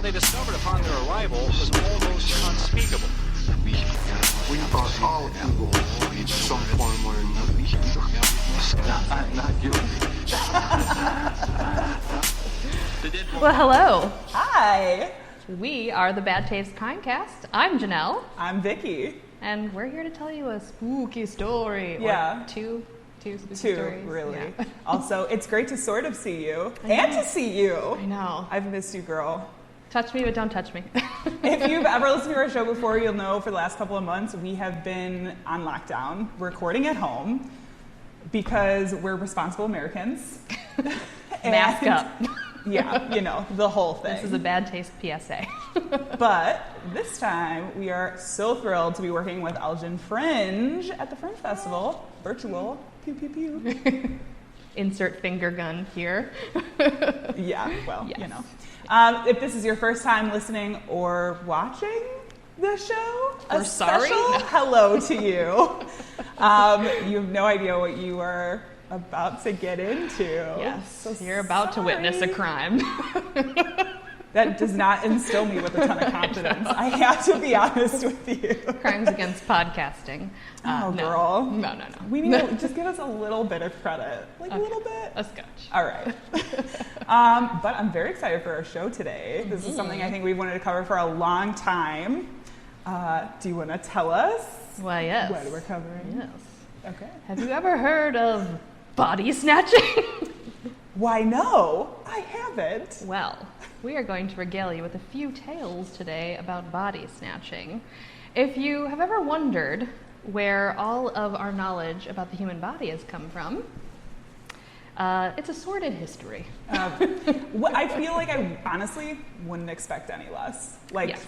they discovered upon their arrival was almost unspeakable. We are all evil in some form or another. Not guilty. Well, hello. Hi. We are the Bad Taste Kindcast. I'm Janelle. I'm Vicky. And we're here to tell you a spooky story. Yeah. Or two spooky stories. Really. Yeah. Also, it's great to sort of see you and to see you. I know. I've missed you, girl. Touch me, but don't touch me. If you've ever listened to our show before, you'll know for the last couple of months we have been on lockdown, recording at home, because we're responsible Americans. Mask up. Yeah, you know, the whole thing. This is a Bad Taste PSA. But this time, we are so thrilled to be working with Elgin Fringe at the Fringe Festival. Virtual. Pew, pew, pew. Insert finger gun here. Yeah, well, yes. you know. If this is your first time listening or watching the show, We're sorry. Special hello to you. You have no idea what you are about to get into. Yes, So you're about to witness a crime. That does not instill me with a ton of confidence. I have to be honest with you. Crimes against podcasting. Oh, no. girl. No. We need to just give us a little bit of credit. Like a little bit. A scotch. All right. But I'm very excited for our show today. This is something I think we've wanted to cover for a long time. Do you want to tell us Why, yes. what we're covering? Yes. Okay. Have you ever heard of body snatching? Why, no, I haven't. Well, we are going to regale you with a few tales today about body snatching. If you have ever wondered where all of our knowledge about the human body has come from, it's a sordid history. I feel like I honestly wouldn't expect any less. Like, Yes.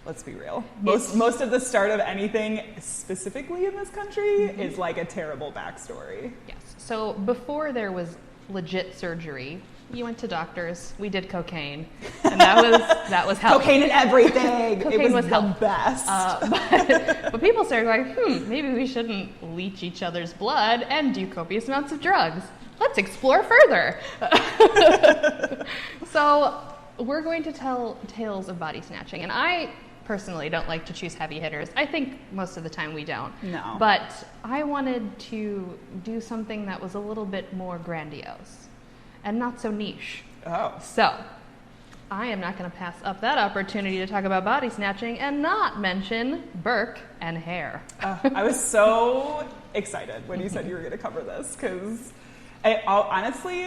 let's be real. Most of the start of anything, specifically in this country, is like a terrible backstory. Yes. So before there was legit surgery, you went to doctors, we did cocaine, and that was help. Cocaine and everything. Cocaine it was was the help. best. But people started going, maybe we shouldn't leach each other's blood and do copious amounts of drugs. Let's explore further. So we're going to tell tales of body snatching, and I personally don't like to choose heavy hitters. I think most of the time we don't. No. But I wanted to do something that was a little bit more grandiose and not so niche. Oh. So I am not going to pass up that opportunity to talk about body snatching and not mention Burke and hair. I was so excited when you said you were going to cover this, because honestly,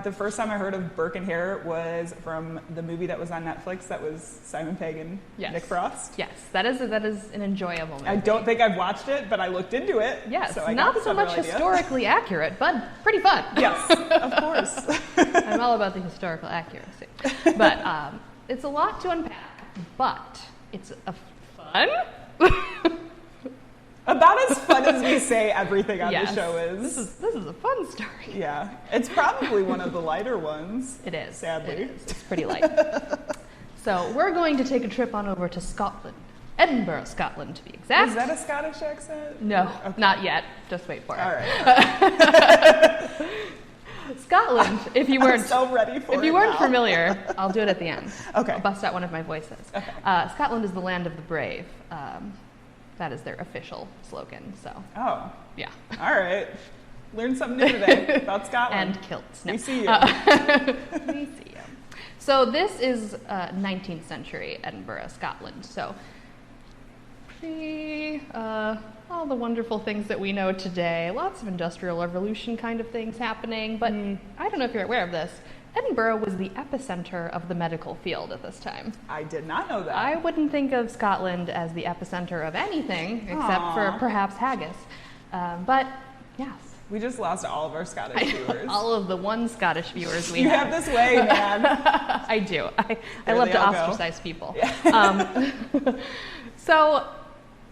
the first time I heard of Burke and hair was from the movie that was on Netflix that was Simon Pegg and Nick Frost. Yes, that is an enjoyable movie. I don't think I've watched it, but I looked into it. Yes, so I got not the so much general idea. historically accurate, but pretty fun. Yes, of course. I'm all about the historical accuracy. But it's a lot to unpack, but it's a fun. About as fun as we say everything on Yes. the show is. This is a fun story. Yeah, it's probably one of the lighter ones. It is. Sadly. It is. It's pretty light. So we're going to take a trip on over to Scotland. Edinburgh, Scotland, to be exact. Is that a Scottish accent? No, Okay. not yet. Just wait for it. All right. Scotland, if you weren't I'm so ready for if you it weren't now. familiar, I'll do it at the end. Okay. I'll bust out one of my voices. Okay. Scotland is the land of the brave. That is their official slogan. So, Oh, yeah. all right. Learned something new today about Scotland. And kilts. No. We see you. We see you. So this is 19th century Edinburgh, Scotland. So pre all the wonderful things that we know today. Lots of industrial revolution kind of things happening. But I don't know if you're aware of this. Edinburgh was the epicenter of the medical field at this time. I did not know that. I wouldn't think of Scotland as the epicenter of anything except for perhaps haggis. But yes. We just lost all of our Scottish viewers. All of the one Scottish viewers we You have. have this way, man. I do. I There love they to all go. ostracize people. So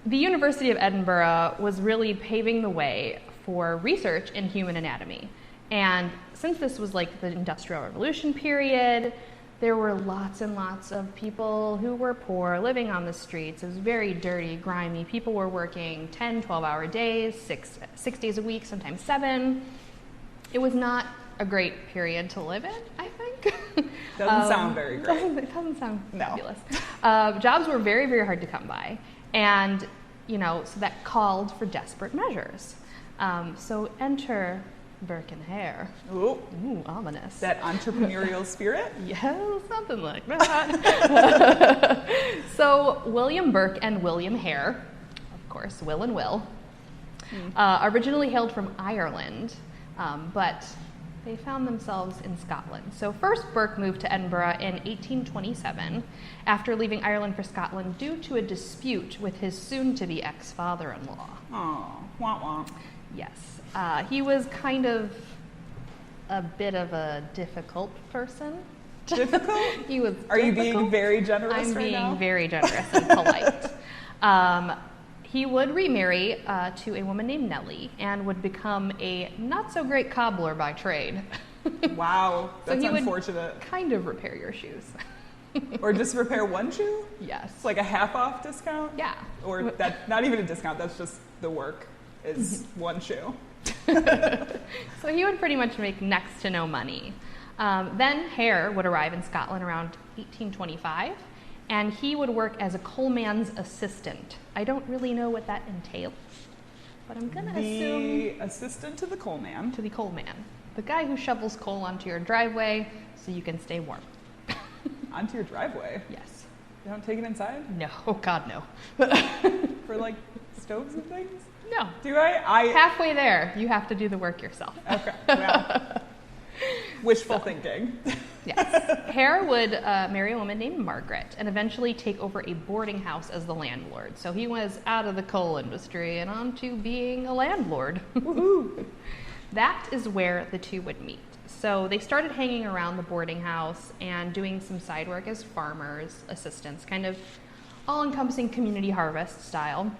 the University of Edinburgh was really paving the way for research in human anatomy. And since this was like the Industrial Revolution period, there were lots and lots of people who were poor living on the streets. It was very dirty, grimy. People were working 10, 12-hour days, six days a week, sometimes 7. It was not a great period to live in, I think. Doesn't sound very great. It doesn't sound No. fabulous. Jobs were very, very hard to come by. And, so that called for desperate measures. So enter Burke and Hare. Ooh, Ooh, ominous. that entrepreneurial spirit. Yeah, something like that. So William Burke and William Hare, of course, Will and Will, originally hailed from Ireland, but they found themselves in Scotland. So first Burke moved to Edinburgh in 1827 after leaving Ireland for Scotland due to a dispute with his soon-to-be ex-father-in-law. Oh, womp womp. Yes. He was kind of a bit of a difficult person. Difficult? He was Are you difficult. being very generous I'm right being now? very generous and polite. He would remarry to a woman named Nellie and would become a not-so-great cobbler by trade. Wow, So that's he would unfortunate. kind of repair your shoes. Or just repair one shoe? Yes. It's like a half-off discount? Yeah. Or that, not even a discount, that's just the work is one shoe. So he would pretty much make next to no money. Then Hare would arrive in Scotland around 1825, and he would work as a coalman's assistant. I don't really know what that entails, but I'm going to assume The assistant to the coal man. to the coalman, the guy who shovels coal onto your driveway so you can stay warm. Onto your driveway. Yes. You don't take it inside? No. Oh, God, no. For like stoves and things? No. Do I? Halfway there, you have to do the work yourself. Okay, well. Wishful thinking. Yes. Hare would marry a woman named Margaret and eventually take over a boarding house as the landlord. So he was out of the coal industry and on to being a landlord. Woohoo! That is where the two would meet. So they started hanging around the boarding house and doing some side work as farmers, assistants, kind of all-encompassing community harvest style.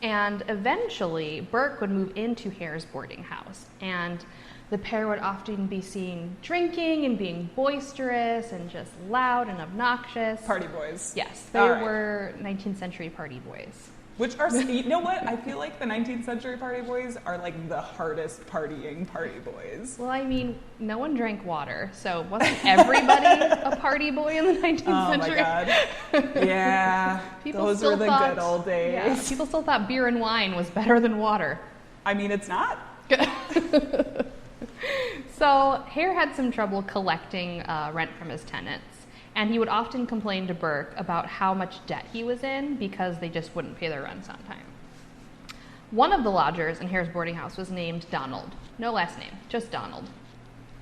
And eventually, Burke would move into Hare's boarding house. And the pair would often be seen drinking and being boisterous and just loud and obnoxious. Party boys. Yes, they All right. were 19th century party boys. Which are, you know what? I feel like the 19th century party boys are like the hardest partying party boys. Well, I mean, no one drank water, so wasn't everybody a party boy in the 19th Oh century? my God. Yeah. People those still were the thought, good old days. Yeah, people still thought beer and wine was better than water. I mean, it's not. So Hare had some trouble collecting rent from his tenants, and he would often complain to Burke about how much debt he was in because they just wouldn't pay their rents on time. One of the lodgers in Hare's boarding house was named Donald. No last name, just Donald.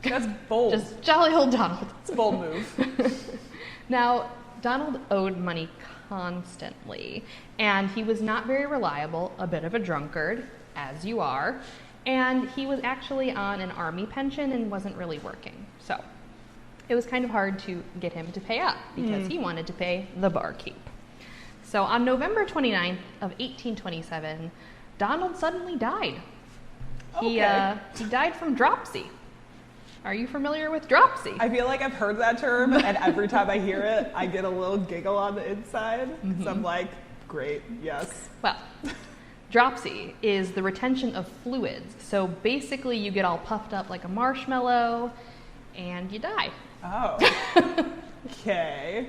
That's bold. Just jolly old Donald. It's a bold move. Now, Donald owed money constantly, and he was not very reliable, a bit of a drunkard, as you are, and he was actually on an army pension and wasn't really working. So it was kind of hard to get him to pay up because he wanted to pay the barkeep. So on November 29th of 1827, Donald suddenly died. He died from dropsy. Are you familiar with dropsy? I feel like I've heard that term, and every time I hear it, I get a little giggle on the inside. So I'm like, great, yes. Well, dropsy is the retention of fluids. So basically you get all puffed up like a marshmallow and you die. Oh. Okay.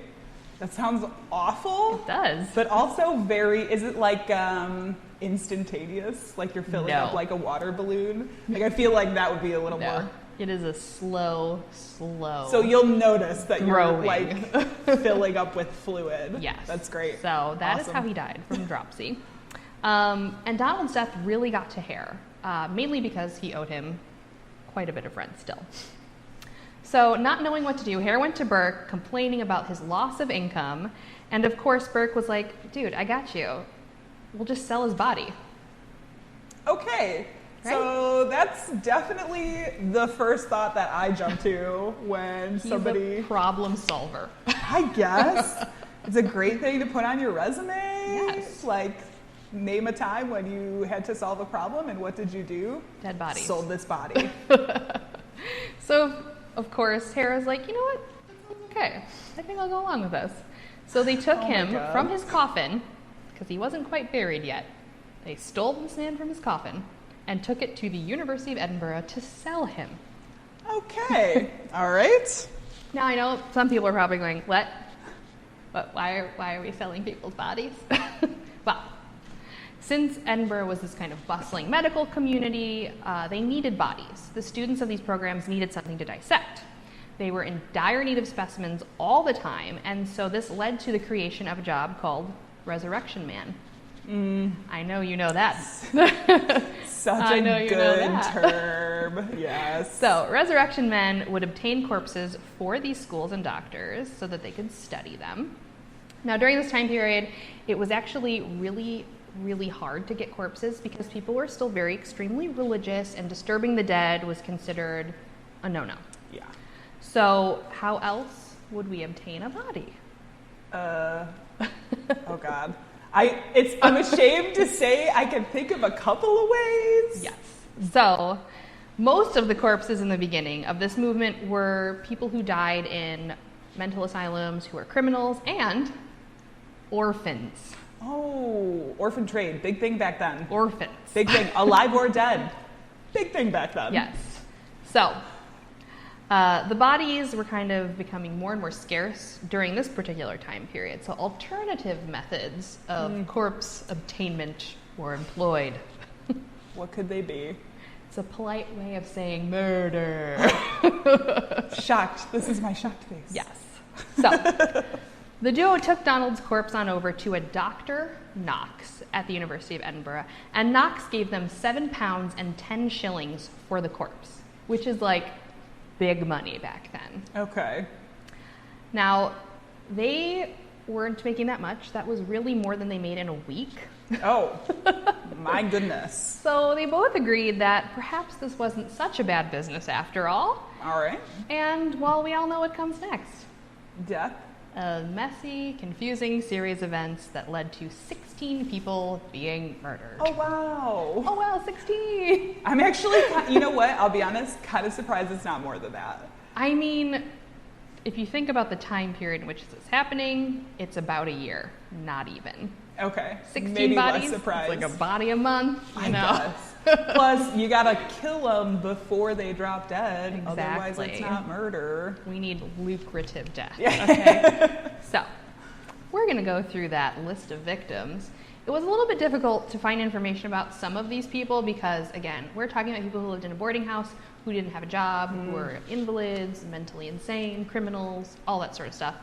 That sounds awful. It does. But also is it like instantaneous? Like you're filling No. up like a water balloon? Like I feel like that would be a little No. more. It is a slow. So you'll notice that you're Growing. like filling up with fluid. Yes. That's great. So that is Awesome. how he died, from dropsy. And Donald's death really got to Hare, mainly because he owed him quite a bit of rent still. So not knowing what to do, Hare went to Burke complaining about his loss of income. And of course, Burke was like, dude, I got you. We'll just sell his body. Okay. So that's definitely the first thought that I jump to when He's somebody. a problem solver. I guess it's a great thing to put on your resume. Yes. Like, name a time when you had to solve a problem, and what did you do? Dead bodies. Sold this body. So, of course, Hera's like, you know what? Okay, I think I'll go along with this. So they took Oh my him God. from his coffin, because he wasn't quite buried yet. They stole the sand from his coffin and took it to the University of Edinburgh to sell him. Okay. All right. Now I know some people are probably going, what? Why are we selling people's bodies? Well, since Edinburgh was this kind of bustling medical community, they needed bodies. The students of these programs needed something to dissect. They were in dire need of specimens all the time, and so this led to the creation of a job called Resurrection Man. I know you know that. Such a good term. Yes. So, resurrection men would obtain corpses for these schools and doctors so that they could study them. Now, during this time period, it was actually really, really hard to get corpses because people were still very extremely religious, and disturbing the dead was considered a no-no. Yeah. So, how else would we obtain a body? Oh God. I'm ashamed to say I can think of a couple of ways. Yes. So, most of the corpses in the beginning of this movement were people who died in mental asylums, who were criminals, and orphans. Oh, orphan trade, big thing back then. Orphans. Big thing, alive or dead. Big thing back then. Yes. So, the bodies were kind of becoming more and more scarce during this particular time period. So alternative methods of corpse obtainment were employed. What could they be? It's a polite way of saying murder. Shocked. This is my shocked face. Yes. So, the duo took Donald's corpse on over to a Dr. Knox at the University of Edinburgh, and Knox gave them £7 and 10 shillings for the corpse, which is like big money back then. Okay. Now, they weren't making that much. That was really more than they made in a week. Oh, my goodness. So they both agreed that perhaps this wasn't such a bad business after all. All right. And, well, we all know what comes next. Death. A messy, confusing series of events that led to 16 people being murdered. Oh, wow. Oh, wow, 16! I'm actually, you know what? I'll be honest, kind of surprised it's not more than that. I mean, if you think about the time period in which this is happening, it's about a year, not even. Okay. 16 Maybe bodies, less surprised. it's like a body a month, you know? Guess. Plus, you gotta kill them before they drop dead. Exactly. Otherwise, it's not murder. We need lucrative death, Yeah. okay? So, we're gonna go through that list of victims. It was a little bit difficult to find information about some of these people because, again, we're talking about people who lived in a boarding house, who didn't have a job, who were invalids, mentally insane, criminals, all that sort of stuff.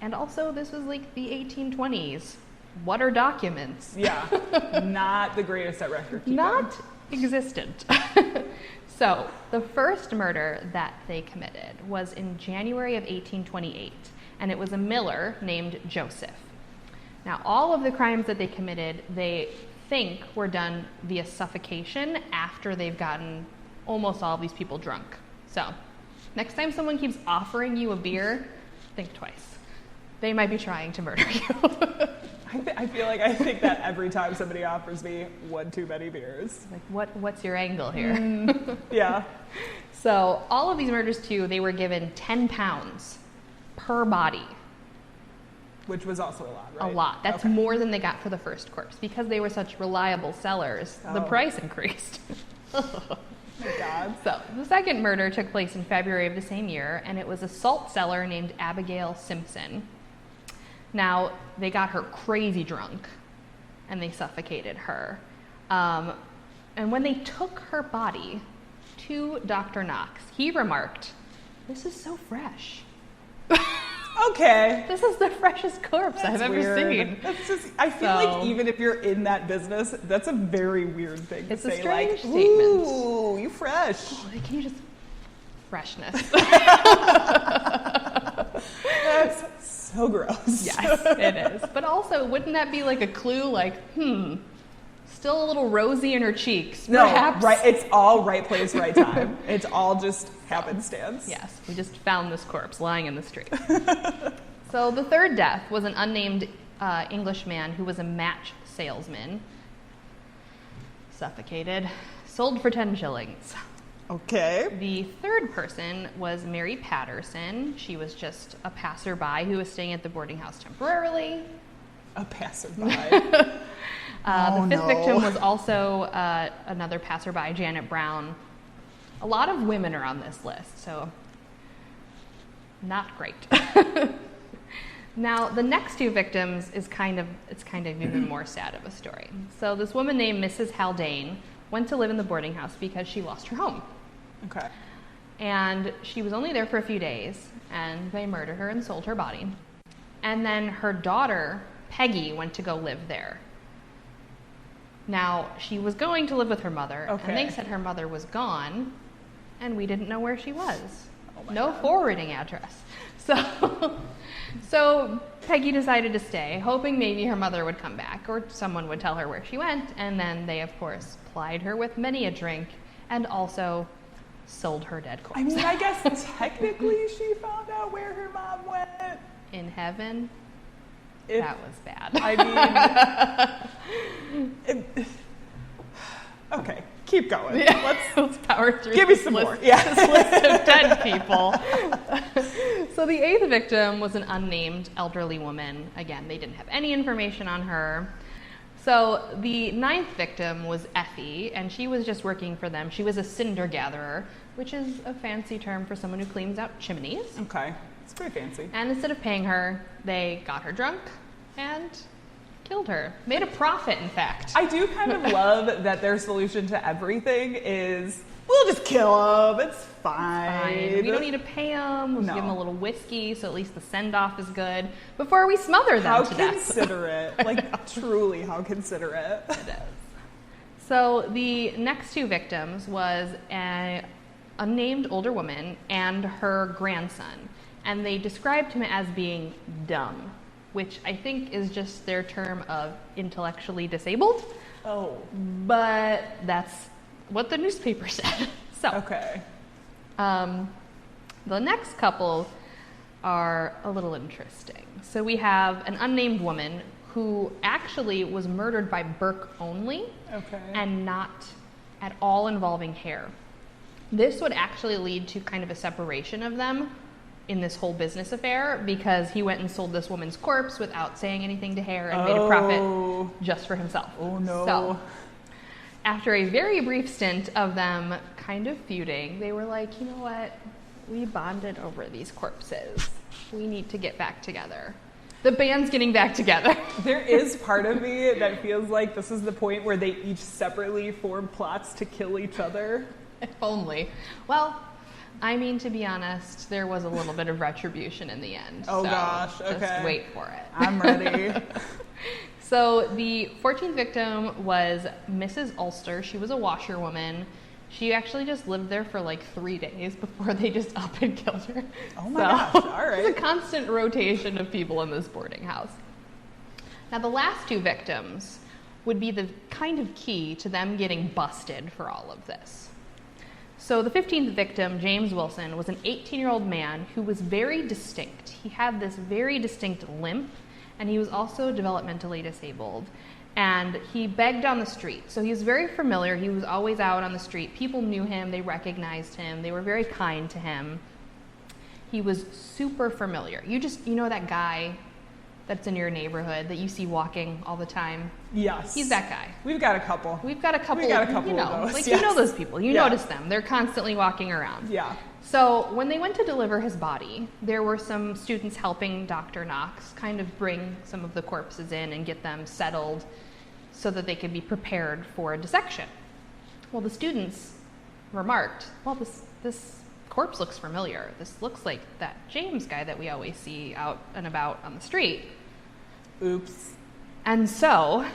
And also, this was like the 1820s. What are documents? Yeah. Not the greatest at record keeping. Not existent. So, the first murder that they committed was in January of 1828, and it was a miller named Joseph. Now, all of the crimes that they committed, they think were done via suffocation after they've gotten almost all of these people drunk. So, next time someone keeps offering you a beer, think twice. They might be trying to murder you. I feel like I think that every time somebody offers me one too many beers. Like, what's your angle here? Yeah. So, all of these murders, too, they were given £10 per body. Which was also a lot, right? A lot. That's Okay. more than they got for the first corpse. Because they were such reliable sellers, the price increased. Oh my God. So, the second murder took place in February of the same year, and it was a salt seller named Abigail Simpson. Now, they got her crazy drunk, and they suffocated her. And when they took her body to Dr. Knox, he remarked, "This is so fresh. Okay. This is the freshest corpse I've ever weird. seen." That's just, I feel like even if you're in that business, that's a very weird thing to It's a say. strange Like, statement. ooh, you fresh. Can you just... Freshness. That's so gross. Yes, it is. But also, wouldn't that be like a clue? Like, still a little rosy in her cheeks, No, perhaps? right. It's all right place, right time. It's all just happenstance. Yes, we just found this corpse lying in the street. So the third death was an unnamed Englishman who was a match salesman. Suffocated. Sold for 10 shillings. Okay. The third person was Mary Patterson. She was just a passerby who was staying at the boarding house temporarily. A passerby. The fifth no. victim was also another passerby, Janet Brown. A lot of women are on this list, so Not great. Now, the next two victims is kind of even more sad of a story. So this woman named Mrs. Haldane went to live in the boarding house because she lost her home. Okay. And she was only there for a few days, and they murdered her and sold her body. And then her daughter, Peggy, went to go live there. Now, she was going to live with her mother, Okay. and they said her mother was gone, and we didn't know where she was. Oh my No God. forwarding address. So Peggy decided to stay, hoping maybe her mother would come back or someone would tell her where she went, and then they, of course, plied her with many a drink and also sold her dead corpse. I mean, I guess technically she found out where her mom went. In heaven, If- that was bad. I mean, okay, keep going. Let's power through. Give me this some list- more. Yeah. This list of dead people. So the eighth victim was an unnamed elderly woman. Again, they didn't have any information on her. So the ninth victim was Effie, and she was just working for them. She was a cinder gatherer, which is a fancy term for someone who cleans out chimneys. Okay, it's pretty fancy. And instead of paying her, they got her drunk and killed her. Made a profit, in fact. I do kind of love that their solution to everything is, we'll just kill them, it's fine. We don't need to pay them. We'll No. give them a little whiskey, so at least the send-off is good before we smother them How to death. considerate. Like, truly, how considerate. So the next two victims was an unnamed older woman and her grandson, and they described him as being dumb, which I think is just their term of intellectually disabled, Oh, but that's what the newspaper said. So okay. the next couple are a little interesting. So we have an unnamed woman who actually was murdered by Burke only Okay. and not at all involving hair. This would actually lead to kind of a separation of them in this whole business affair because he went and sold this woman's corpse without saying anything to hair and made a profit just for himself. Oh, no. So after a very brief stint of them kind of feuding, they were like, you know what? We bonded over these corpses. We need to get back together. The band's getting back together. There is part of me that feels like this is the point where they each separately form plots to kill each other. If only. Well, I mean, to be honest, there was a little bit of retribution in the end. Oh, so gosh, okay. Just wait for it. I'm ready. So the 14th victim was Mrs. Ulster. She was a washerwoman. She actually just lived there for like 3 days before they just up and killed her. Oh my gosh, all right. It's a constant rotation of people in this boarding house. Now the last two victims would be the kind of key to them getting busted for all of this. So the 15th victim, James Wilson, was an 18-year-old man who was very distinct. He had this very distinct limp, and he was also developmentally disabled. And he begged on the street. So he was very familiar. He was always out on the street. People knew him. They recognized him. They were very kind to him. He was super familiar. You know that guy that's in your neighborhood that you see walking all the time? Yes. He's that guy. We've got a couple. We've got a couple, We got a couple you know, of those, like yes. you know those people. You Yeah. notice them. They're constantly walking around. Yeah. So when they went to deliver his body, there were some students helping Dr. Knox kind of bring some of the corpses in and get them settled so that they could be prepared for a dissection. Well, the students remarked, well, this corpse looks familiar. This looks like that James guy that we always see out and about on the street. Oops. And so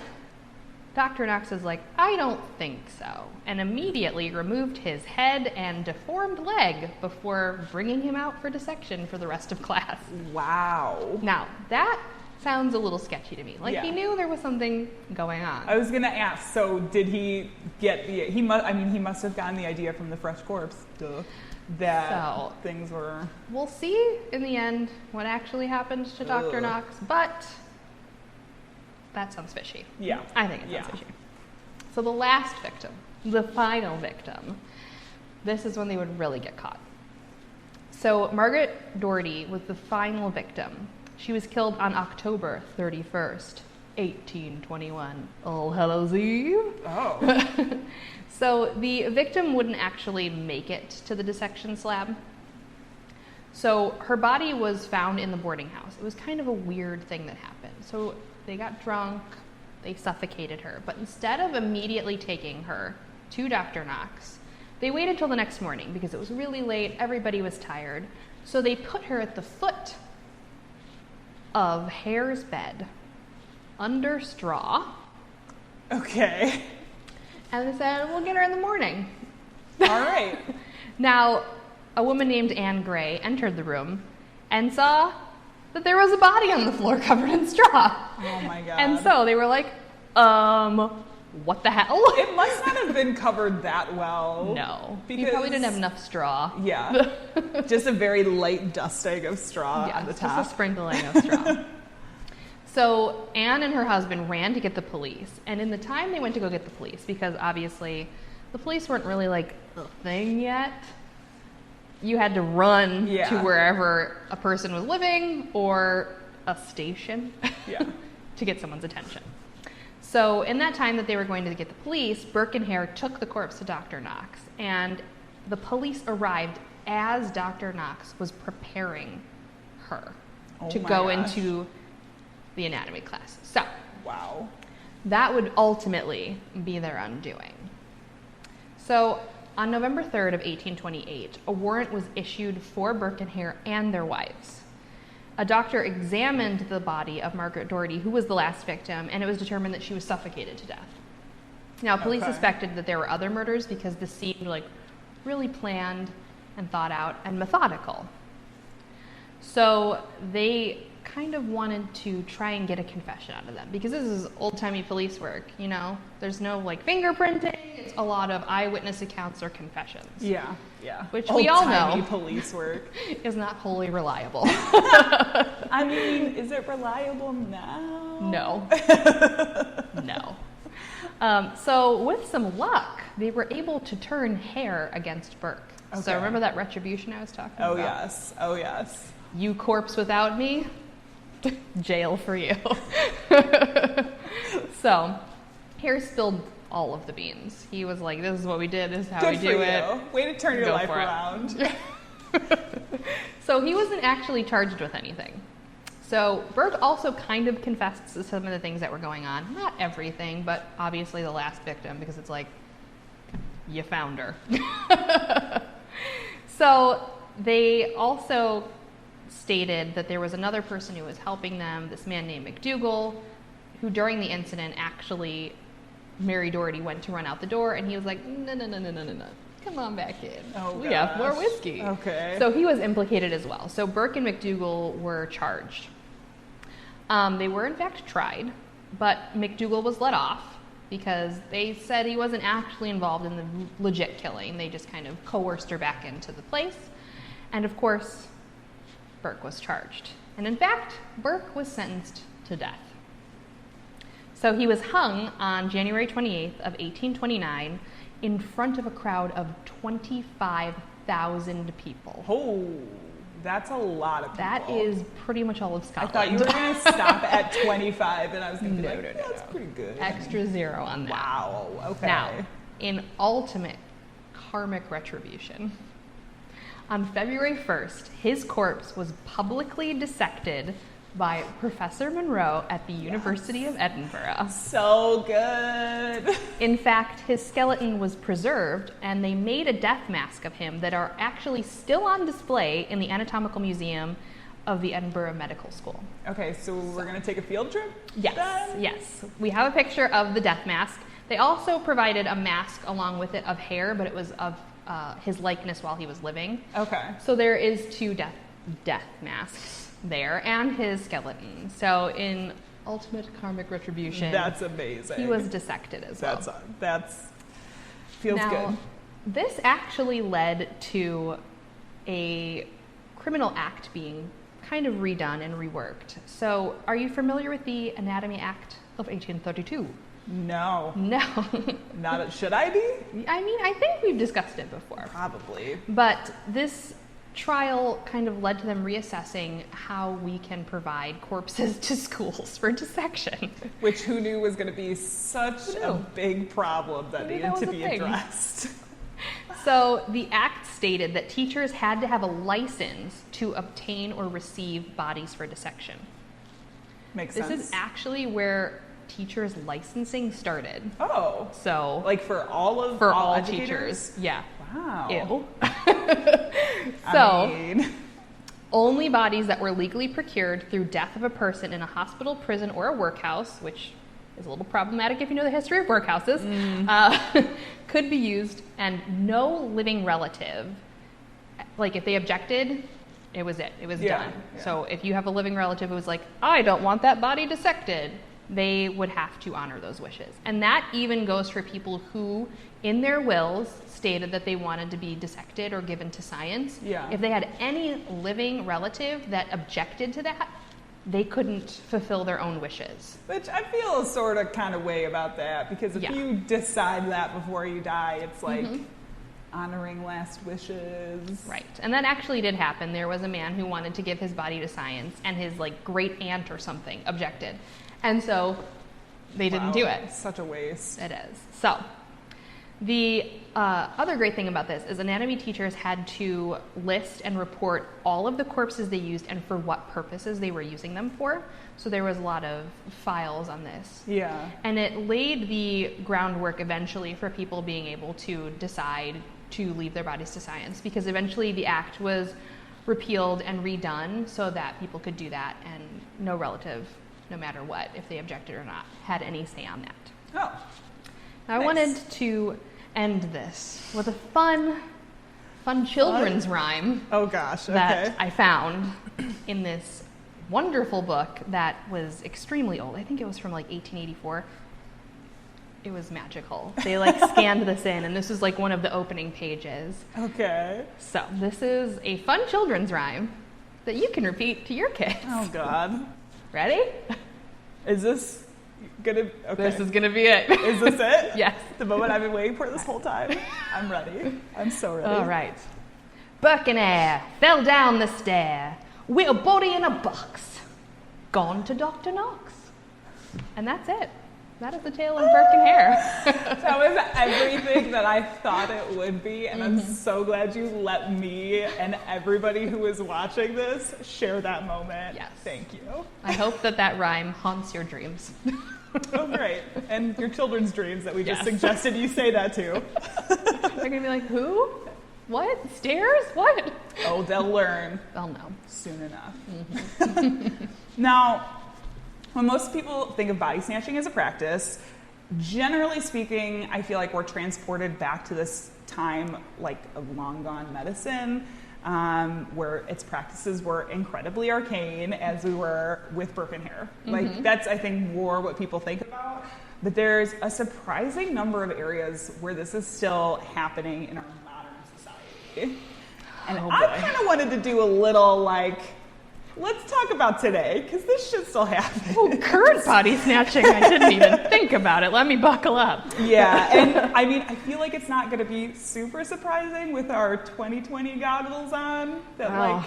Dr. Knox is like, I don't think so, and immediately removed his head and deformed leg before bringing him out for dissection for the rest of class. Wow. Now, that sounds a little sketchy to me. Like, Yeah. he knew there was something going on. I was gonna ask. So, did he get the? He must have gotten the idea from the fresh corpse. Duh. That So- things were. We'll see in the end what actually happened to Dr. Ugh. Knox, but that sounds fishy. Yeah. I think it sounds Yeah. fishy. So the last victim, the final victim, this is when they would really get caught. So Margaret Doherty was the final victim. She was killed on October 31st, 1821, All Hallows Eve. Oh. So the victim wouldn't actually make it to the dissection slab. So her body was found in the boarding house. It was kind of a weird thing that happened. So they got drunk, they suffocated her, but instead of immediately taking her to Dr. Knox, they waited till the next morning because it was really late, everybody was tired. So they put her at the foot of Hare's bed, under straw. Okay. And they said, we'll get her in the morning. All right. Now, a woman named Anne Gray entered the room and saw that there was a body on the floor covered in straw. Oh my God. And so they were like, what the hell? It must not have been covered that well. No. Because, you probably didn't have enough straw. Yeah. Just a very light dusting of straw on the top. Just a sprinkling of straw. So Anne and her husband ran to get the police. And in the time they went to go get the police, because obviously the police weren't really like a thing yet, you had to run to wherever a person was living or a station to get someone's attention. So in that time that they were going to get the police, Burke and Hare took the corpse to Dr. Knox, and the police arrived as Dr. Knox was preparing her to go into the anatomy class. So that would ultimately be their undoing. So on November 3rd of 1828, a warrant was issued for Burke and Hare and their wives. A doctor examined the body of Margaret Doherty, who was the last victim, and it was determined that she was suffocated to death. Now, police suspected that there were other murders because this seemed like really planned and thought out and methodical. So they kind of wanted to try and get a confession out of them because this is old-timey police work, you know? There's no like fingerprinting. It's a lot of eyewitness accounts or confessions. Yeah. Which we all know police work is not wholly reliable. I mean, is it reliable now? No. So with some luck, they were able to turn Hare against Burke. Okay. So remember that retribution I was talking about? Oh yes. You corpse without me, jail for you. So Hare spilled all of the beans. He was like, this is what we did, this is how we do it. Way to turn your life around. So he wasn't actually charged with anything. So Burke also kind of confessed to some of the things that were going on. Not everything, but obviously the last victim, because it's like, you found her. So they also stated that there was another person who was helping them, this man named McDougall, who during the incident actually, Mary Doherty went to run out the door, and he was like, no, come on back in. We have more whiskey. Okay. So he was implicated as well. So Burke and McDougall were charged. They were in fact tried, but McDougall was let off because they said he wasn't actually involved in the legit killing. They just kind of coerced her back into the place. And of course, Burke was charged. And in fact, Burke was sentenced to death. So he was hung on January 28th of 1829 in front of a crowd of 25,000 people. Oh, that's a lot of people. That is pretty much all of Scotland. I thought you were going to stop at 25, and I was going to be like, that's pretty good. Extra zero on that. Wow, okay. Now, in ultimate karmic retribution, on February 1st, his corpse was publicly dissected by Professor Monroe at the University of Edinburgh. So good. In fact, his skeleton was preserved, and they made a death mask of him that are actually still on display in the Anatomical Museum of the Edinburgh Medical School. Okay, so we're going to take a field trip? Yes. We have a picture of the death mask. They also provided a mask along with it of hair, but it was of his likeness while he was living. Okay. So there is two death masks there and his skeleton. So in ultimate karmic retribution, that's amazing. He was dissected as well. That's feels good. This actually led to a criminal act being kind of redone and reworked. So are you familiar with the Anatomy Act of 1832? No. Should I be? I mean, I think we've discussed it before. Probably. But this trial kind of led to them reassessing how we can provide corpses to schools for dissection. Which who knew was going to be such a big problem that needed to be addressed. So the act stated that teachers had to have a license to obtain or receive bodies for dissection. Makes This sense. is actually where teachers licensing started. Oh. So Like for all teachers. Yeah. Wow. Ew. I mean, Only bodies that were legally procured through death of a person in a hospital, prison, or a workhouse, which is a little problematic if you know the history of workhouses, could be used, and no living relative, like if they objected, it was it. It was done. Yeah. So if you have a living relative who was like, I don't want that body dissected, they would have to honor those wishes. And that even goes for people who, in their wills, stated that they wanted to be dissected or given to science. Yeah. If they had any living relative that objected to that, they couldn't fulfill their own wishes. which I feel a sort of kind of way about that, because if Yeah. you decide that before you die, it's like honoring last wishes. Right. And that actually did happen. There was a man who wanted to give his body to science, and his like great aunt or something objected. And so they didn't do it. Such a waste. It is. So the other great thing about this is anatomy teachers had to list and report all of the corpses they used and for what purposes they were using them for. So there was a lot of files on this. Yeah. And it laid the groundwork eventually for people being able to decide to leave their bodies to science, because eventually the act was repealed and redone so that people could do that, and no relative, no matter what, if they objected or not, had any say on that. Oh. I Nice. wanted to end this with a fun children's rhyme Oh gosh. Okay. that I found in this wonderful book that was extremely old. I think it was from like 1884. It was magical. They like scanned this in, and this is like one of the opening pages. Okay. So this is a fun children's rhyme that you can repeat to your kids. Oh God. Ready? Is this gonna? Okay. This is gonna be it. Is this it? Yes. The moment I've been waiting for this whole time. I'm ready. I'm so ready. All right. Birkenhair fell down the stair with a body in a box. Gone to Dr. Knox. And that's it. That is the tale of Birkenhair. That was everything that I thought it would be, and I'm so glad you let me and everybody who is watching this share that moment. Yes. Thank you. I hope that that rhyme haunts your dreams. Oh, great. And your children's dreams that we just Yes. suggested you say that to. They're going to be like, who? What? Stairs? What? Oh, they'll learn They'll know. soon enough. Now, when most people think of body snatching as a practice, generally speaking, I feel like we're transported back to this time like of long gone medicine, where its practices were incredibly arcane, as we were with Birkenhair. Like that's, I think, more what people think about. But there's a surprising number of areas where this is still happening in our modern society. And Oh, I boy. kind of wanted to do a little like, let's talk about today, because this shit still happens. Oh, current body snatching. I didn't even think about it. Let me buckle up. Yeah, and I mean, I feel like it's not going to be super surprising with our 2020 goggles on that, like,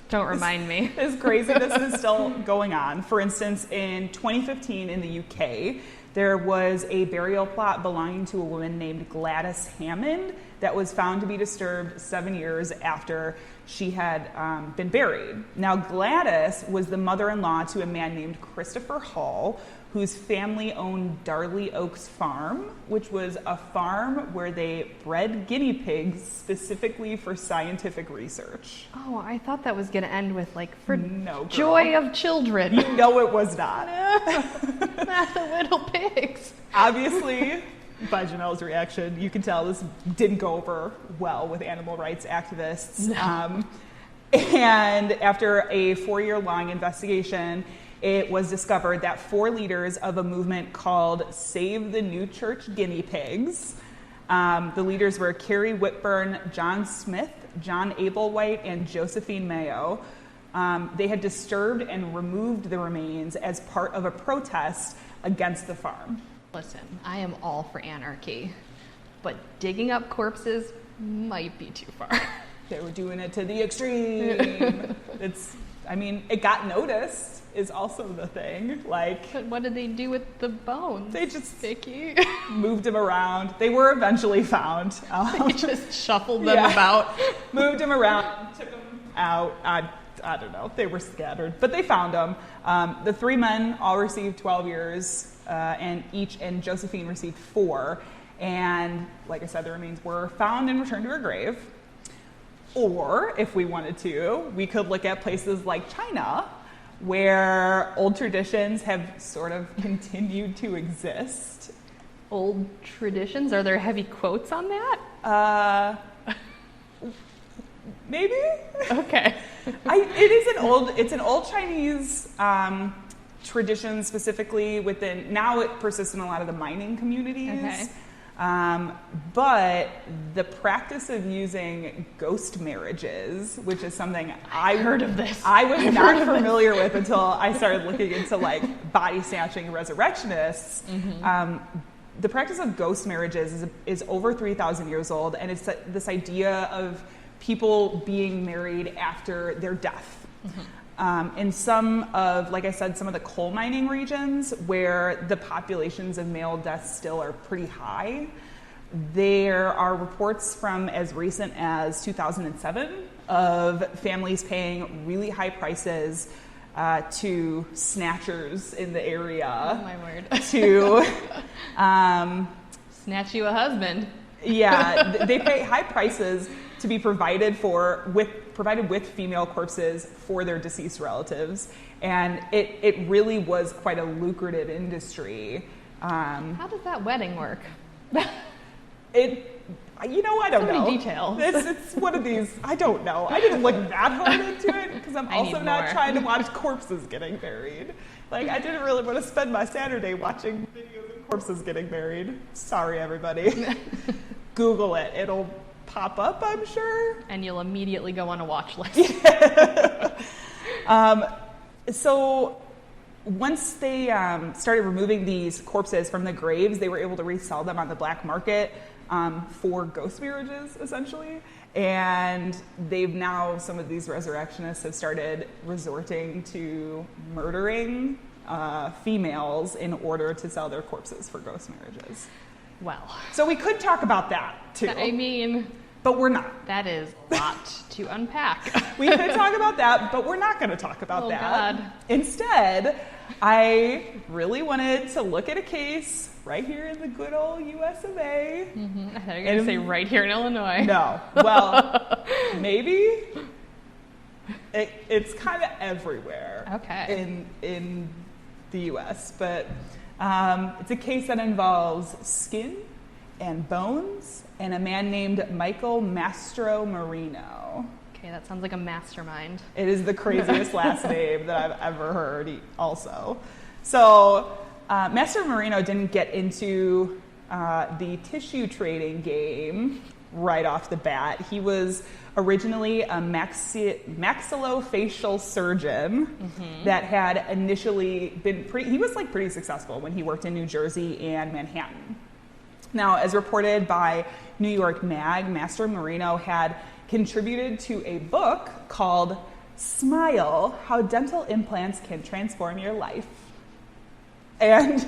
Don't remind me. this craziness is still going on. For instance, in 2015 in the UK, there was a burial plot belonging to a woman named Gladys Hammond that was found to be disturbed 7 years after she had been buried. Now, Gladys was the mother-in-law to a man named Christopher Hall, whose family owned Darley Oaks Farm, which was a farm where they bred guinea pigs specifically for scientific research. Oh, I thought that was going to end with like, for No, girl. joy of children. No, it was not. Not the little pigs. Obviously, by Janelle's reaction, you can tell this didn't go over well with animal rights activists. And after a 4-year-long investigation, it was discovered that 4 leaders of a movement called Save the New Church Guinea Pigs, the leaders were Carrie Whitburn, John Smith, John Ablewhite, and Josephine Mayo. They had disturbed and removed the remains as part of a protest against the farm. Listen, I am all for anarchy, but digging up corpses might be too far. They were doing it to the extreme. It got noticed. is also the thing. Like, But what did they do with the bones? they just Vicky. moved him around. They were eventually found. They just shuffled them Yeah. about. Moved him around, took him out. I don't know. They were scattered, but they found him. The three men all received 12 years, and Josephine received 4. And like I said, the remains were found and returned to her grave. Or, if we wanted to, we could look at places like China, where old traditions have sort of continued to exist. Old traditions? Are there heavy quotes on that? Maybe? Okay. It's an old Chinese tradition, specifically within, now it persists in a lot of the mining communities. Okay. But the practice of using ghost marriages, which is something I heard of this. I was not familiar with until I started looking into like body snatching resurrectionists. The practice of ghost marriages is over 3,000 years old, and it's this idea of people being married after their death. In some of, like I said, some of the coal mining regions where the populations of male deaths still are pretty high, there are reports from as recent as 2007 of families paying really high prices to snatchers in the area. Oh my word. To Snatch you a husband. yeah, they pay high prices to be provided with female corpses for their deceased relatives, and it really was quite a lucrative industry. How does that wedding work? I don't So know. many details. It's one of these. I don't know. I didn't look that hard into it because I'm I also need not more. trying to watch corpses getting buried. Like, I didn't really want to spend my Saturday watching videos of corpses getting buried. Sorry, everybody. Google it. It'll pop up, I'm sure. And you'll immediately go on a watch list. So once they started removing these corpses from the graves, they were able to resell them on the black market for ghost marriages, essentially. And some of these resurrectionists have started resorting to murdering females in order to sell their corpses for ghost marriages. Well, So we could talk about that, too. I mean, But we're not. that is a lot to unpack. We could talk about that, but we're not going to talk about Oh, that. God. Instead, I really wanted to look at a case right here in the good old US of A. I thought you were going to say right here in Illinois. No. Well, maybe. It's kind of everywhere Okay. in the US, but it's a case that involves skin and bones and a man named Michael Mastro Marino. Okay, that sounds like a mastermind. It is the craziest last name that I've ever heard also. So Mastro Marino didn't get into the tissue trading game right off the bat. He was originally a maxillofacial surgeon that had initially been he was like pretty successful when he worked in New Jersey and Manhattan. Now, as reported by New York Mag, Mastro Marino had contributed to a book called Smile, How Dental Implants Can Transform Your Life. And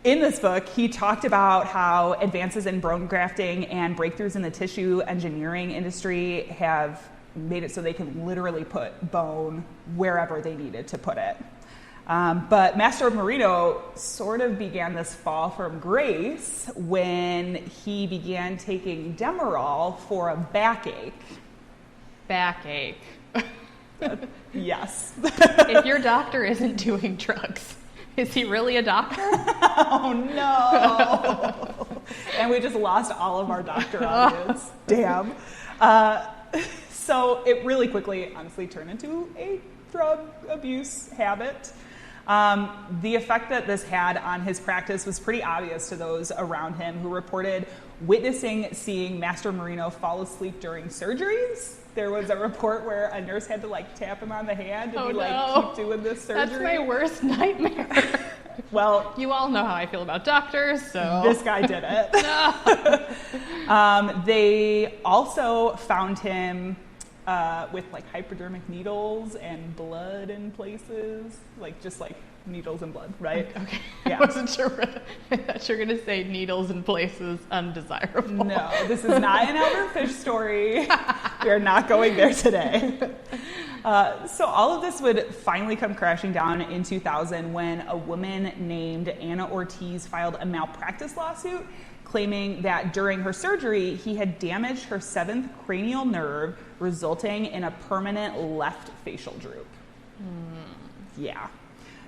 in this book, he talked about how advances in bone grafting and breakthroughs in the tissue engineering industry have made it so they can literally put bone wherever they needed to put it. But Mastro Marino sort of began this fall from grace when he began taking Demerol for a backache. Backache. Yes. If your doctor isn't doing drugs, is he really a doctor? Oh, no. And we just lost all of our doctor audience. Damn. So it really quickly, honestly, turned into a drug abuse habit. The effect that this had on his practice was pretty obvious to those around him who reported seeing Mastro Marino fall asleep during surgeries. There was a report where a nurse had to like tap him on the hand and keep doing this surgery. That's my worst nightmare. Well, You all know how I feel about doctors, so. this guy did it. They also found him with like hypodermic needles and blood in places, just needles and blood, right? Okay. Yeah. I wasn't sure. I thought you were going to say needles in places undesirable. No, this is not an Albert Fish story. We are not going there today. So all of this would finally come crashing down in 2000 when a woman named Anna Ortiz filed a malpractice lawsuit claiming that during her surgery, he had damaged her 7th cranial nerve, resulting in a permanent left facial droop. Yeah.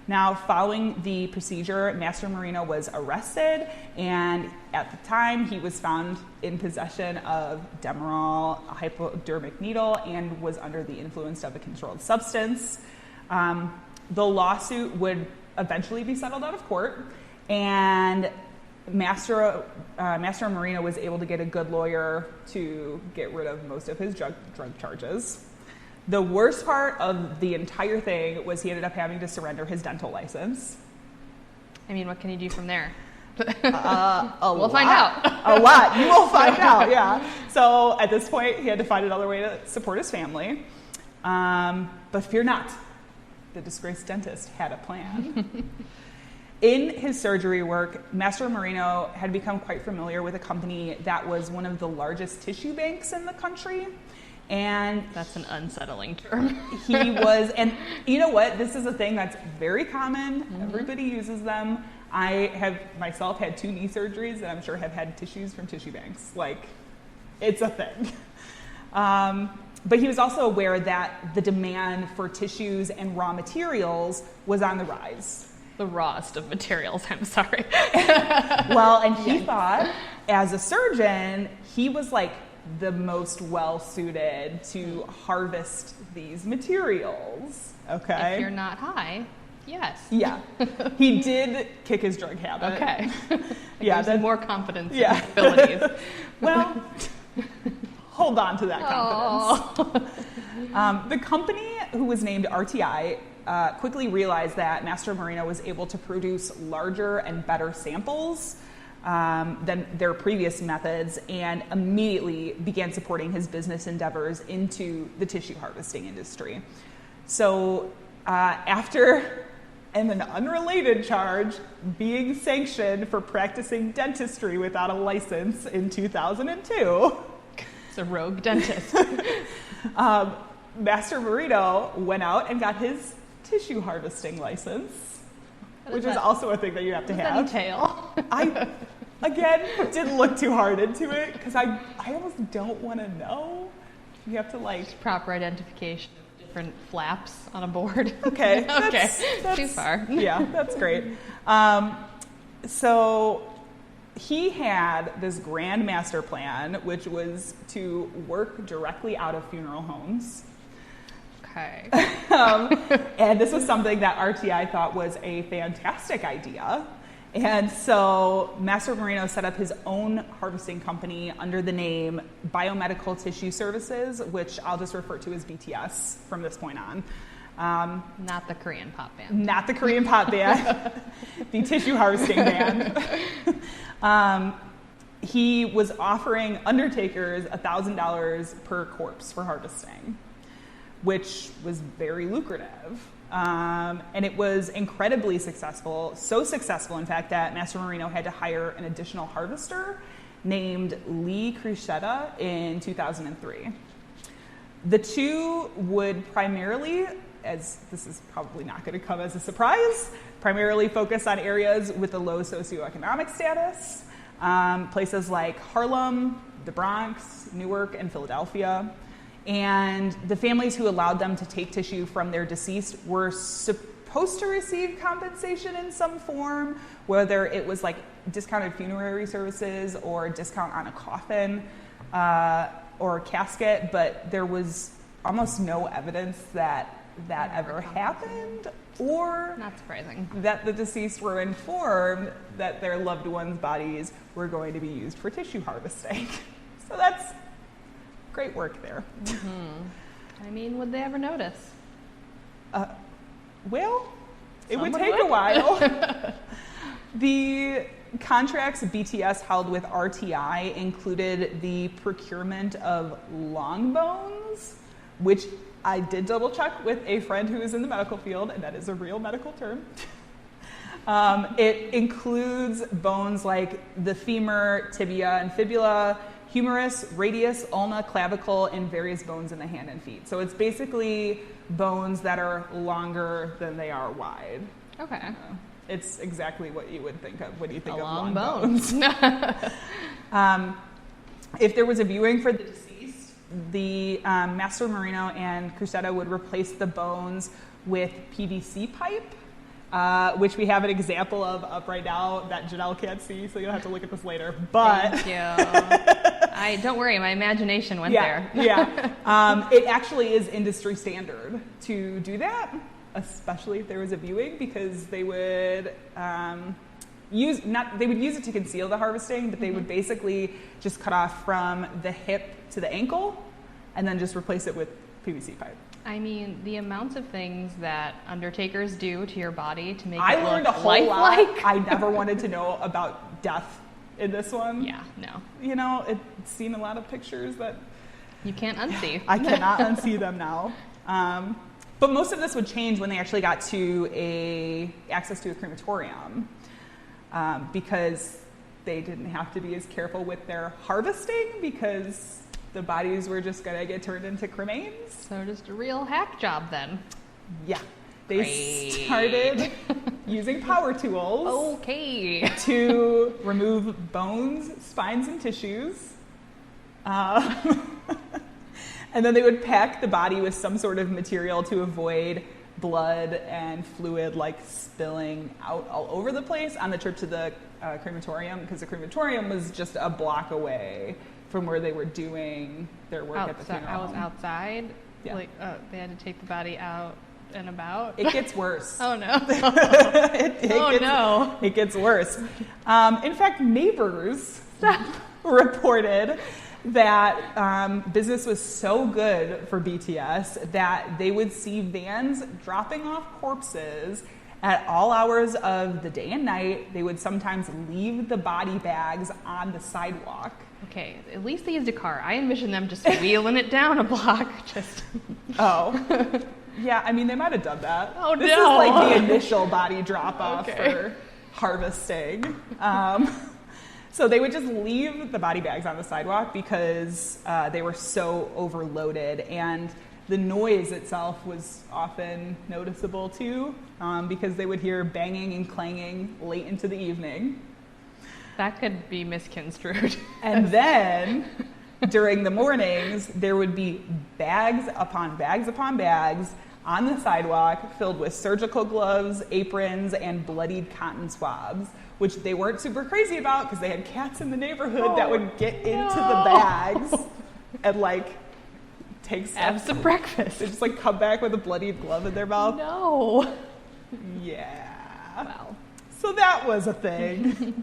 Now, following the procedure, Master Marino was arrested, and at the time, he was found in possession of Demerol, a hypodermic needle, and was under the influence of a controlled substance. The lawsuit would eventually be settled out of court, and Master Marino was able to get a good lawyer to get rid of most of his drug charges. The worst part of the entire thing was he ended up having to surrender his dental license. I mean, what can you do from there? We'll find out. A lot. You will find out, yeah. So at this point, he had to find another way to support his family. But fear not, the disgraced dentist had a plan. In his surgery work, Master Marino had become quite familiar with a company that was one of the largest tissue banks in the country. And that's an unsettling term. He was, and you know what? This is a thing that's very common. Mm-hmm. Everybody uses them. I have myself had 2 knee surgeries and I'm sure have had tissues from tissue banks. It's a thing. But he was also aware that the demand for tissues and raw materials was on the rise. The rawest of materials, I'm sorry. Well, and he thought, as a surgeon, he was the most well-suited to harvest these materials, okay? If you're not high, yes. Yeah. He did kick his drug habit. Okay. Yeah, that's more confidence in his abilities. Well, hold on to that confidence. The company, who was named RTI, quickly realized that Master Marino was able to produce larger and better samples than their previous methods, and immediately began supporting his business endeavors into the tissue harvesting industry. So after an unrelated charge being sanctioned for practicing dentistry without a license in 2002, it's a rogue dentist. Master Marino went out and got his tissue harvesting license, which is also a thing that you have to have. Entail? I, again, didn't look too hard into it because I almost don't want to know. You have to proper identification of different flaps on a board. Okay. That's too far. Yeah, that's great. So he had this grand master plan, which was to work directly out of funeral homes. Okay. And this was something that RTI thought was a fantastic idea. And so Master Marino set up his own harvesting company under the name Biomedical Tissue Services, which I'll just refer to as BTS from this point on. Not the Korean pop band. Not the Korean pop band. The tissue harvesting band. He was offering undertakers $1,000 per corpse for harvesting, which was very lucrative. And it was incredibly successful, so successful, in fact, that Master Marino had to hire an additional harvester named Lee Cruchetta in 2003. The two would primarily, as this is probably not going to come as a surprise, primarily focus on areas with a low socioeconomic status, places like Harlem, the Bronx, Newark, and Philadelphia. And the families who allowed them to take tissue from their deceased were supposed to receive compensation in some form, whether it was discounted funerary services or a discount on a coffin or a casket, but there was almost no evidence that ever happened, or not surprising, that the deceased were informed that their loved ones' bodies were going to be used for tissue harvesting. So that's great work there. Mm-hmm. I mean, would they ever notice? Well, it would Someone take a while. The contracts BTS held with RTI included the procurement of long bones, which I did double check with a friend who is in the medical field, and that is a real medical term. It includes bones like the femur, tibia, and fibula, humerus, radius, ulna, clavicle, and various bones in the hand and feet. So it's basically bones that are longer than they are wide. Okay. It's exactly what you would think of when you think A of long long bones. If there was a viewing for the deceased, the Master Marino and Crusetta would replace the bones with PVC pipe, which we have an example of up right now that Janelle can't see, so you'll have to look at this later. But Thank you. Don't worry, my imagination went there. It actually is industry standard to do that, especially if there was a viewing, because they would use it to conceal the harvesting, but they would basically just cut off from the hip to the ankle and then just replace it with PVC pipe. I mean, the amounts of things that undertakers do to your body to make I it learned look a whole lot. lifelike. I never wanted to know about death in this one. Yeah, no. You know, it's seen a lot of pictures that You can't unsee. I cannot unsee them now. But most of this would change when they actually got to access to a crematorium, because they didn't have to be as careful with their harvesting, because the bodies were just going to get turned into cremains. So just a real hack job then. Yeah. They started using power tools Okay. to remove bones, spines, and tissues. And then they would pack the body with some sort of material to avoid blood and fluid like spilling out all over the place on the trip to the crematorium, because the crematorium was just a block away from where they were doing their work at the funeral. I was outside. Yeah. Like they had to take the body out and about. It gets worse. Oh no. No. It gets worse. In fact, neighbors reported that business was so good for BTS that they would see vans dropping off corpses at all hours of the day and night. They would sometimes leave the body bags on the sidewalk. Okay, at least they used a car. I envision them just wheeling it down a block. Just. Oh. Yeah, I mean, they might have done that. Oh, this no. is like the initial body drop-off for harvesting. So they would just leave the body bags on the sidewalk because they were so overloaded, and the noise itself was often noticeable too, because they would hear banging and clanging late into the evening. That could be misconstrued. And then during the mornings, there would be bags upon bags upon bags on the sidewalk filled with surgical gloves, aprons, and bloodied cotton swabs, which they weren't super crazy about because they had cats in the neighborhood that would get into the bags and like take stuff. Have some breakfast. They just like come back with a bloodied glove in their mouth. No. Yeah. Wow. So that was a thing.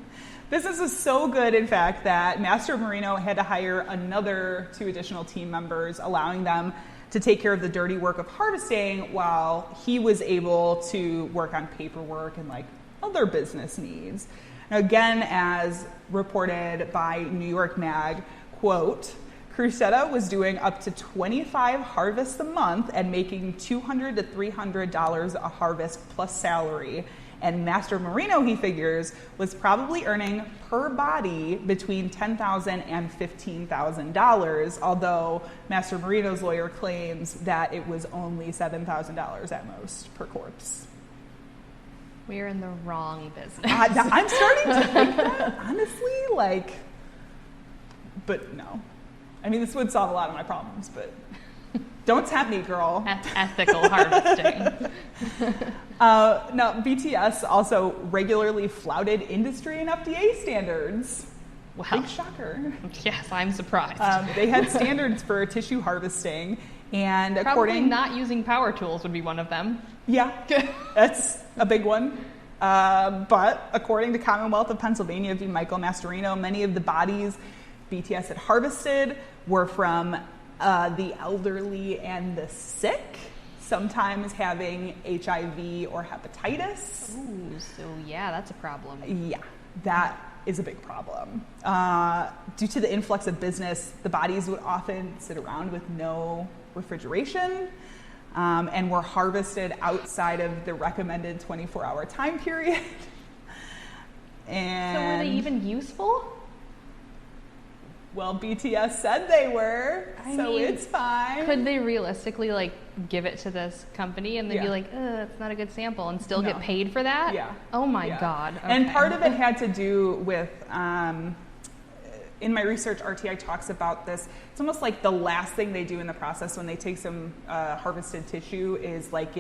Business was so good, in fact, that Master Marino had to hire another 2 additional team members, allowing them to take care of the dirty work of harvesting while he was able to work on paperwork and like other business needs. Now, again, as reported by New York Mag, quote, Crusetta was doing up to 25 harvests a month and making $200 to $300 a harvest plus salary. And Master Marino, he figures, was probably earning per body between $10,000 and $15,000, although Master Marino's lawyer claims that it was only $7,000 at most per corpse. We're in the wrong business. I'm starting to think that, honestly, but no. I mean, this would solve a lot of my problems, but don't tempt me, girl. Ethical harvesting. Now, BTS also regularly flouted industry and FDA standards. Wow. Big shocker. Yes, I'm surprised. They had standards for tissue harvesting, and Probably according not using power tools would be one of them. Yeah, that's a big one. But according to Commonwealth of Pennsylvania v. Michael Mastorino, many of the bodies BTS had harvested were from the elderly and the sick, sometimes having HIV or hepatitis. Ooh, so yeah, that's a problem. Yeah, that is a big problem. Due to the influx of business, the bodies would often sit around with no refrigeration, and were harvested outside of the recommended 24-hour time period. And So were they even useful? Well, BTS said they were, I so mean, it's fine. Could they realistically like give it to this company and they'd be Yeah. like, it's not a good sample and still No. get paid for that? Yeah. Oh my Yeah. God. And Okay. part of it had to do with, in my research, RTI talks about this. It's almost like the last thing they do in the process when they take some harvested tissue is like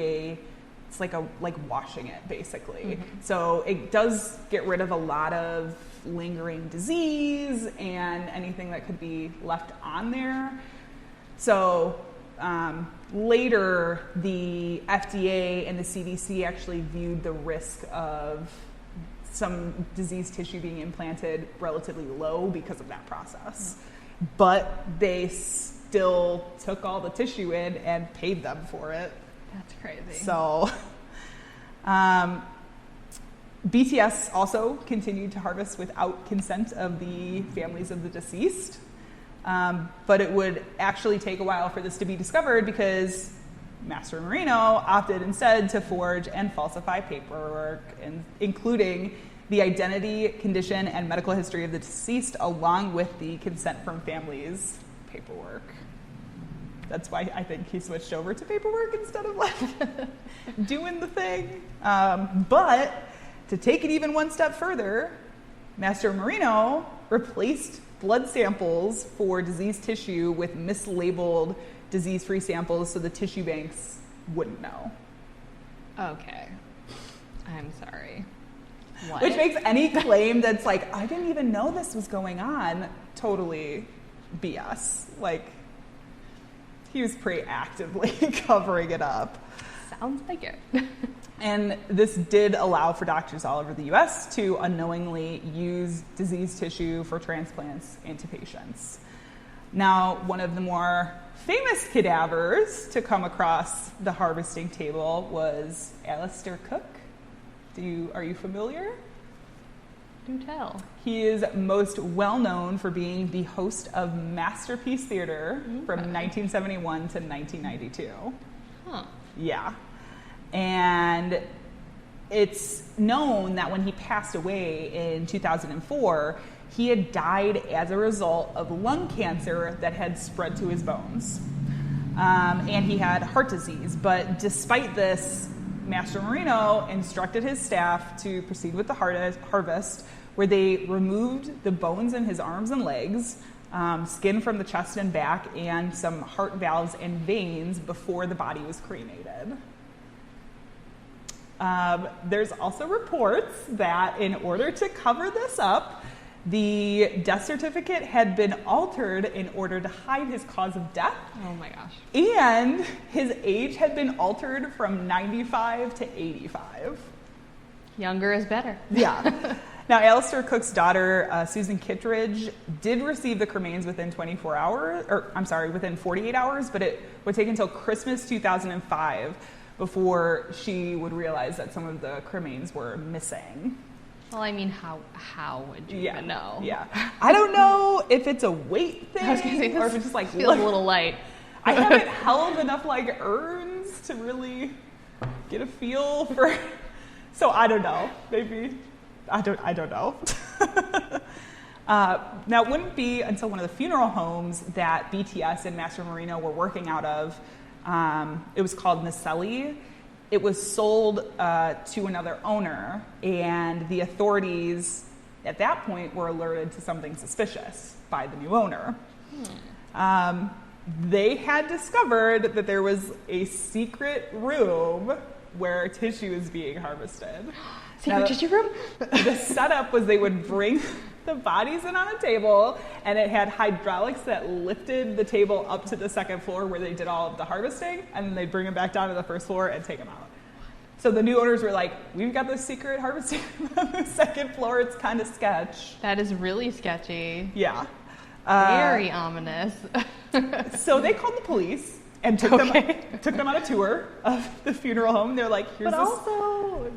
washing it, basically. Mm-hmm. So it does get rid of a lot of lingering disease and anything that could be left on there. So later, the FDA and the CDC actually viewed the risk of some diseased tissue being implanted relatively low because of that process. But they still took all the tissue in and paid them for it. That's crazy. So, BTS also continued to harvest without consent of the families of the deceased. But it would actually take a while for this to be discovered because Master Marino opted instead to forge and falsify paperwork, including the identity, condition, and medical history of the deceased, along with the consent from families paperwork. That's why I think he switched over to paperwork instead of like doing the thing. But to take it even one step further, Master Marino replaced blood samples for diseased tissue with mislabeled disease-free samples so the tissue banks wouldn't know. Okay. I'm sorry. What? Which makes any claim that's like, I didn't even know this was going on, totally BS. Like, he was pretty actively covering it up. Sounds like it. And this did allow for doctors all over the US to unknowingly use diseased tissue for transplants into patients. Now, one of the more famous cadavers to come across the harvesting table was Alistair Cook. Are you familiar? Do tell. He is most well known for being the host of Masterpiece Theater from 1971 to 1992. Huh. Yeah. And it's known that when he passed away in 2004, he had died as a result of lung cancer that had spread to his bones. And he had heart disease. But despite this, Master Marino instructed his staff to proceed with the harvest, where they removed the bones in his arms and legs, skin from the chest and back, and some heart valves and veins before the body was cremated. There's also reports that in order to cover this up, the death certificate had been altered in order to hide his cause of death. Oh my gosh. And his age had been altered from 95 to 85. Younger is better. Yeah. Now, Alistair Cook's daughter, Susan Kittredge, did receive the cremains within 48 hours, but it would take until Christmas 2005 before she would realize that some of the cremains were missing. Well, I mean, how would you even know? Yeah. I don't know if it's a weight thing I was gonna say, or if it's just like feels a little light. I haven't held enough like urns to really get a feel for. So I don't know. Maybe I don't know. Now, it wouldn't be until one of the funeral homes that BTS and Master Marino were working out of. It was called Naselli. It was sold to another owner, and the authorities at that point were alerted to something suspicious by the new owner. They had discovered that there was a secret room where tissue is being harvested. Secret tissue room? The setup was they would bring the bodies in on a table, and it had hydraulics that lifted the table up to the second floor where they did all of the harvesting, and then they'd bring them back down to the first floor and take them out. So the new owners were like, we've got this secret harvesting on the second floor. It's kind of sketch. That is really sketchy. Yeah. Very ominous. So they called the police and took them on a tour of the funeral home. They're like, here's But this. also,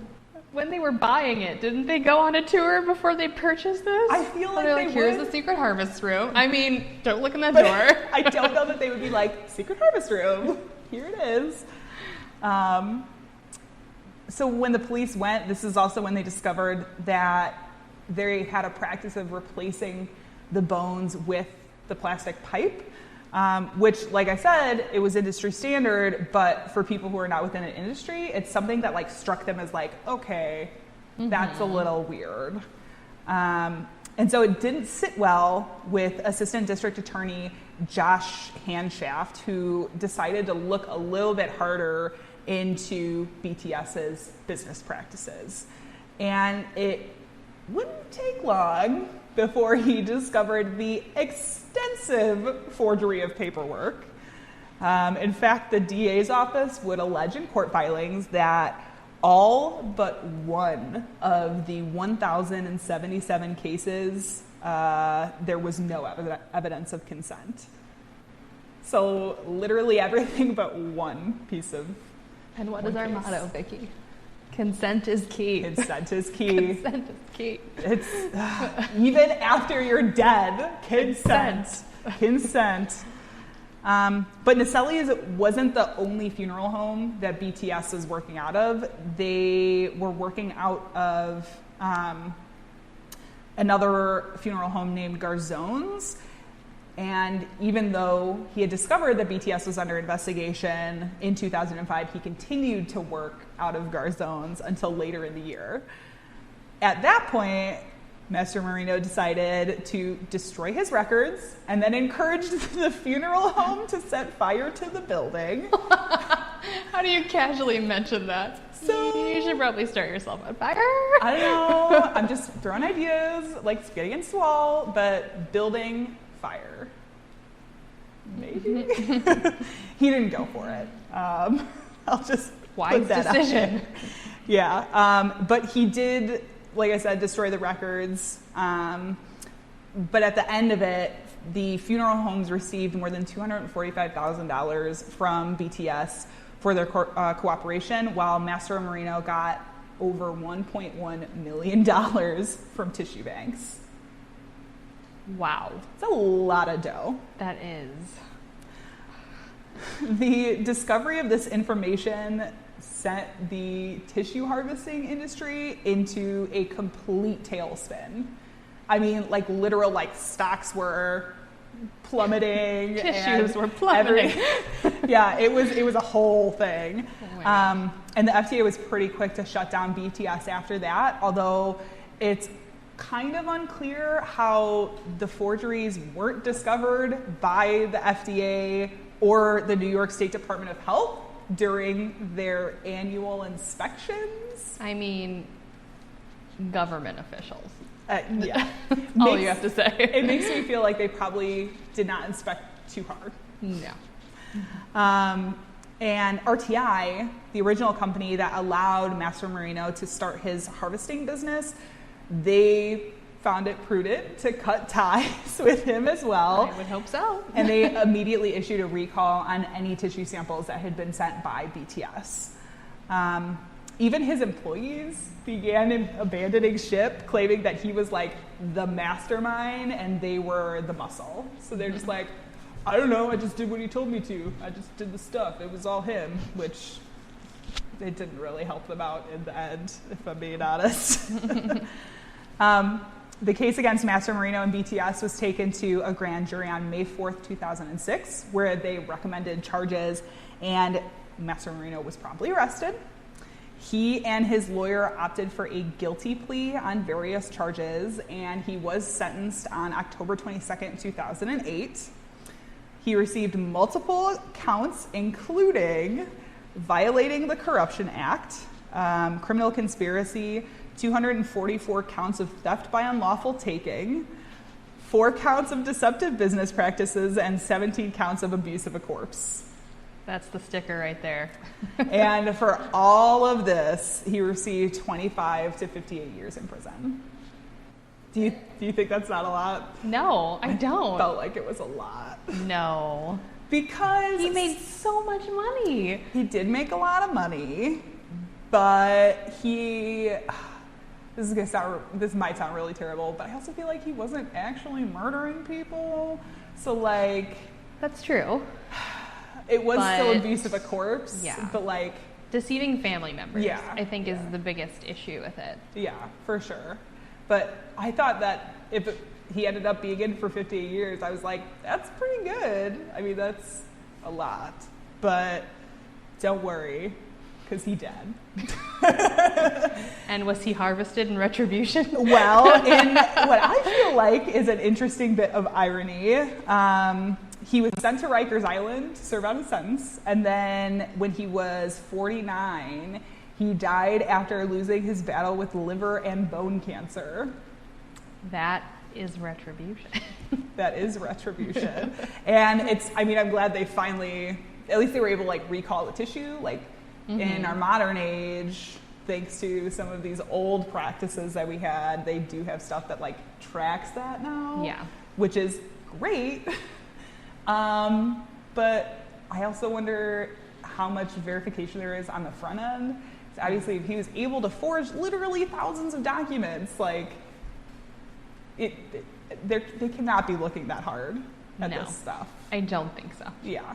When they were buying it, didn't they go on a tour before they purchased this? I feel like they're they like, here's would. the secret harvest room. I mean, don't look in that But door. I don't know that they would be like, secret harvest room, here it is. So when the police went, this is also when they discovered that they had a practice of replacing the bones with the plastic pipe, which, like I said, it was industry standard, but for people who are not within an industry, it's something that like struck them as like, okay, that's a little weird. And so it didn't sit well with Assistant District Attorney Josh Hanshaft, who decided to look a little bit harder into BTS's business practices. And it wouldn't take long before he discovered the extensive forgery of paperwork. In fact, the DA's office would allege in court filings that all but one of the 1,077 cases, there was no evidence of consent. So literally everything but one piece of. And what is our motto, Vicky? Consent is key. Consent is key. Consent is key. It's even after you're dead, consent. But Naselli's wasn't the only funeral home that BTS was working out of. They were working out of another funeral home named Garzone's. And even though he had discovered that BTS was under investigation in 2005, he continued to work out of Garzone's until later in the year. At that point, Master Marino decided to destroy his records and then encouraged the funeral home to set fire to the building. How do you casually mention that? So you should probably start yourself on fire. I don't know. I'm just throwing ideas, like spitting against the wall, but building fire. Maybe. He didn't go for it. I'll just Wise put that decision. out there. Yeah, but he did, like I said, destroy the records. But at the end of it, the funeral homes received more than $245,000 from BTS for their cooperation, while Master Marino got over $1.1 million from tissue banks. Wow. It's a lot of dough. That is. The discovery of this information sent the tissue harvesting industry into a complete tailspin. I mean, like literal, like stocks were plummeting. Tissues were plummeting. Yeah, it was a whole thing. Oh and the FDA was pretty quick to shut down BTS after that, although it's kind of unclear how the forgeries weren't discovered by the FDA or the New York State Department of Health during their annual inspections. I mean, government officials. Yeah. All you have to say. It makes me feel like they probably did not inspect too hard. No. And RTI, the original company that allowed Master Marino to start his harvesting business, they found it prudent to cut ties with him as well. I would hope so. And they immediately issued a recall on any tissue samples that had been sent by BTS. Even his employees began abandoning ship, claiming that he was like the mastermind and they were the muscle. So they're just like, I don't know, I just did what he told me to. I just did the stuff. It was all him, which it didn't really help them out in the end, if I'm being honest. The case against Master Marino and BTS was taken to a grand jury on May 4th, 2006, where they recommended charges, and Master Marino was promptly arrested. He and his lawyer opted for a guilty plea on various charges, and he was sentenced on October 22nd, 2008. He received multiple counts, including violating the Corruption Act, criminal conspiracy, 244 counts of theft by unlawful taking, 4 counts of deceptive business practices, and 17 counts of abuse of a corpse. That's the sticker right there. And for all of this, he received 25 to 58 years in prison. Do you think that's not a lot? No, I don't. Felt like it was a lot. No. Because He made so much money. he did make a lot of money, But this might sound really terrible, but I also feel like he wasn't actually murdering people. So like, That's true. it was still But- abuse of a corpse. Yeah. But like, Deceiving family members, Yeah, I think, is yeah. the biggest issue with it. yeah, for sure. But I thought that if he ended up being in for 58 years, I was like, that's pretty good. I mean, that's a lot. But don't worry, because he dead. And was he harvested in retribution? Well, in what I feel like is an interesting bit of irony, he was sent to Rikers Island to serve out his sentence, and then when he was 49, he died after losing his battle with liver and bone cancer. That is retribution. That is retribution. And I'm glad they finally, at least they were able to like recall the tissue. Like in our modern age, thanks to some of these old practices that we had, they do have stuff that like tracks that now. Yeah. Which is great. But I also wonder how much verification there is on the front end. So obviously, if he was able to forge literally thousands of documents, like they cannot be looking that hard at No. this stuff. I don't think so. Yeah.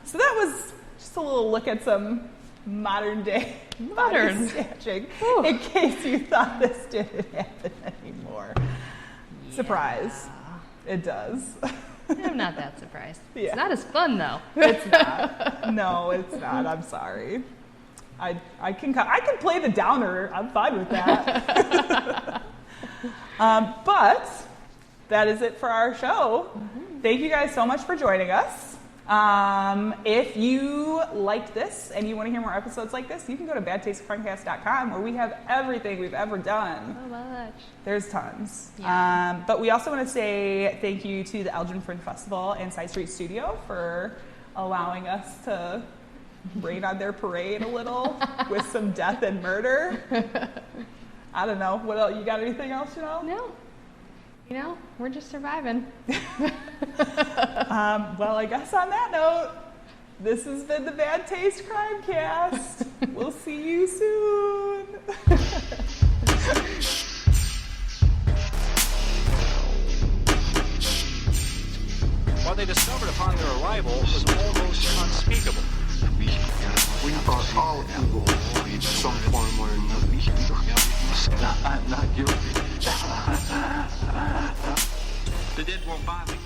So that was just a little look at some modern day body snatching, Whew. in case you thought this didn't happen anymore. Surprise. It does. I'm not that surprised. Yeah. It's not as fun, though. It's not. No, it's not. I'm sorry. I can play the downer. I'm fine with that. But that is it for our show. Thank you guys so much for joining us. If you liked this and you want to hear more episodes like this, you can go to badtastecrimecast.com where we have everything we've ever done. So much. There's tons. Yeah. But we also want to say thank you to the Elgin Fringe Festival and Side Street Studio for allowing us to rain on their parade a little with some death and murder. I don't know. What else? You got anything else, Janelle? No. We're just surviving. Well, I guess on that note, this has been the Bad Taste Crimecast. We'll see you soon. What they discovered upon their arrival was almost unspeakable. We thought all evil in some form or another. I'm not guilty. The dead won't bother me.